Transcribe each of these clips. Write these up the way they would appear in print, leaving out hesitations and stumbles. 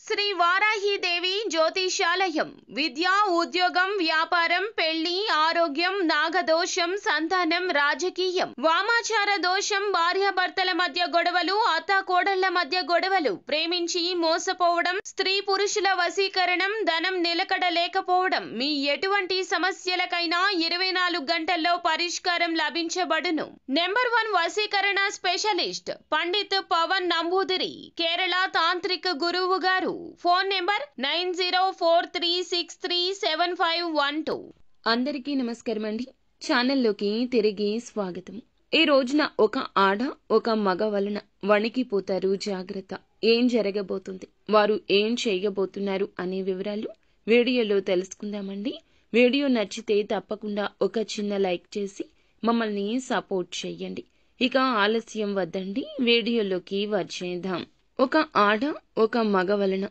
శ్రీ వారాహిదేవి జ్యోతిషాలయం విద్య ఉద్యోగం వ్యాపారం పెళ్లి ఆరోగ్యం నాగదోషం సంతానం రాజకీయం వామాచార దోషం భార్యాభర్తల మధ్య గొడవలు అత్తాకోడళ్ల మధ్య గొడవలు ప్రేమించి మోసపోవడం స్త్రీ పురుషుల వశీకరణం ధనం నిలకడ లేకపోవడం మీ ఎటువంటి సమస్యలకైనా 24 గంటల్లో పరిష్కారం లభించబడును. నెంబర్ 1 వశీకరణ స్పెషలిస్ట్ పండిత్ పవన్ నంబూదిరి కేరళ తాంత్రిక గురువు గారు. Phone number 9043637512. అందరికీ నమస్కారం అండి. ఛానల్లోకి తిరిగి స్వాగతం. ఈ రోజున ఒక ఆడ ఒక మగ వలన వణికిపోతారు. జాగ్రత్త. ఏం జరగబోతుంది, వారు ఏం చేయబోతున్నారు అనే వివరాలు వీడియోలో తెలుసుకుందామండి. వీడియో నచ్చితే తప్పకుండా ఒక చిన్న లైక్ చేసి మమ్మల్ని సపోర్ట్ చేయండి. ఇక ఆలస్యం వద్దండి, వీడియోలోకి వచ్చేద్దాం. ఒక ఆడ ఒక మగ వలన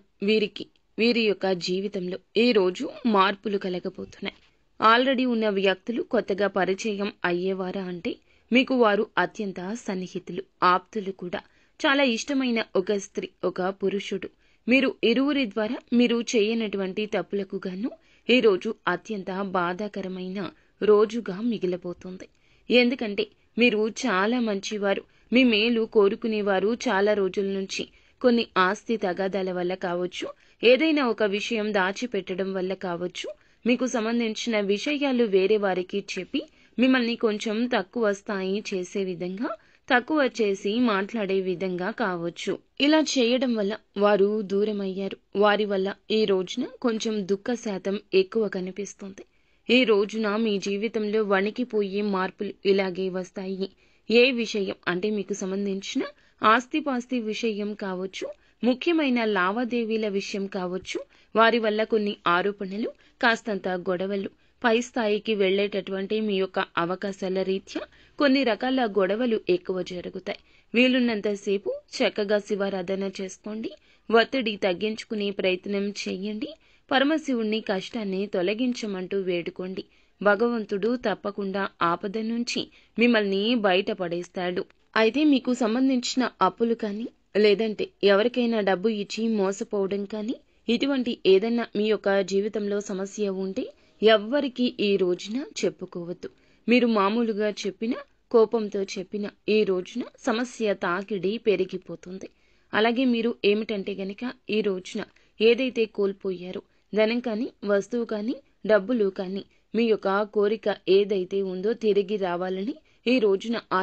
వీరి యొక్క జీవితంలో ఈ రోజు మార్పులు కలగబోతున్నాయి. ఆల్రెడీ ఉన్న వ్యక్తులు కొత్తగా పరిచయం అయ్యేవారా అంటే మీకు వారు అత్యంత సన్నిహితులు, ఆప్తులు కూడా. చాలా ఇష్టమైన ఒక స్త్రీ, ఒక పురుషుడు, మీరు ఇరువురి ద్వారా మీరు చేయనటువంటి తప్పులకు గాను ఈ రోజు అత్యంత బాధాకరమైన రోజుగా మిగిలిపోతుంది. ఎందుకంటే మీరు చాలా మంచివారు, మీ మేలు కోరుకునేవారు. చాలా రోజుల నుంచి కొన్ని ఆస్తి తగాదాల వల్ల కావచ్చు, ఏదైనా ఒక విషయం దాచిపెట్టడం వల్ల కావచ్చు, మీకు సంబంధించిన విషయాలు వేరే వారికి చెప్పి మిమ్మల్ని కొంచెం తక్కువ స్థాయి చేసే విధంగా, తక్కువ చేసి మాట్లాడే విధంగా కావచ్చు. ఇలా చేయడం వల్ల వారు దూరమయ్యారు. వారి వల్ల ఈ రోజున కొంచెం దుఃఖ శాతం ఎక్కువ కనిపిస్తుంది. ఈ రోజున మీ జీవితంలో వణికిపోయే మార్పులు ఇలాగే వస్తాయి. ఏ విషయం అంటే మీకు సంబంధించిన ఆస్తిపాస్తి విషయం కావచ్చు, ముఖ్యమైన లావాదేవీల విషయం కావచ్చు, వారి వల్ల కొన్ని ఆరోపణలు, కాస్తంత గొడవలు, పై స్థాయికి వెళ్లేటటువంటి మీ యొక్క అవకాశాల రీత్యా కొన్ని రకాల గొడవలు ఎక్కువ జరుగుతాయి. వీలున్నంతసేపు చక్కగా శివారాధన చేసుకోండి. ఒత్తిడి తగ్గించుకునే ప్రయత్నం చేయండి. పరమశివుణ్ణి కష్టాన్ని తొలగించమంటూ వేడుకోండి. భగవంతుడు తప్పకుండా ఆపద నుంచి మిమ్మల్ని బయటపడేస్తాడు. అయితే మీకు సంబంధించిన అప్పులు కానీ, లేదంటే ఎవరికైనా డబ్బు ఇచ్చి మోసపోవడం కానీ, ఇటువంటి ఏదైనా మీ యొక్క జీవితంలో సమస్య ఉంటే ఎవ్వరికీ ఈ రోజున చెప్పుకోవద్దు. మీరు మామూలుగా చెప్పినా, కోపంతో చెప్పినా ఈ రోజున సమస్య తాకిడి పెరిగిపోతుంది. అలాగే మీరు ఏమిటంటే గనక ఈ రోజున ఏదైతే కోల్పోయారో, ధనం కానీ, వస్తువు కానీ, డబ్బులు కానీ, మీ యొక్క కోరిక ఏదైతే ఉందో తిరిగి రావాలని ఈ రోజున ఆ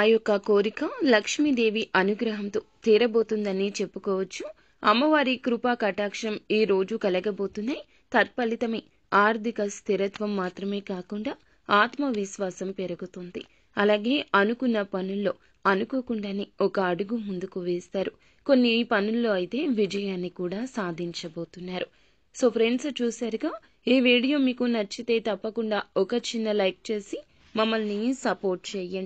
యొక్క కోరిక లక్ష్మీదేవి అనుగ్రహంతో తీరబోతుందని చెప్పుకోవచ్చు. అమ్మవారి కృపా కటాక్షం ఈ రోజు కలగబోతున్నాయి. తత్ఫలితమే ఆర్థిక స్థిరత్వం మాత్రమే కాకుండా ఆత్మవిశ్వాసం పెరుగుతుంది. అలాగే అనుకున్న పనుల్లో అనుకోకుండానే ఒక అడుగు ముందుకు వేస్తారు. కొన్ని పనుల్లో అయితే విజయాన్ని కూడా సాధించబోతున్నారు. సో ఫ్రెండ్స్, చూశారుగా. ఈ వీడియో మీకు నచ్చితే తప్పకుండా ఒక చిన్న లైక్ చేసి మమ్మల్ని సపోర్ట్ చేయండి.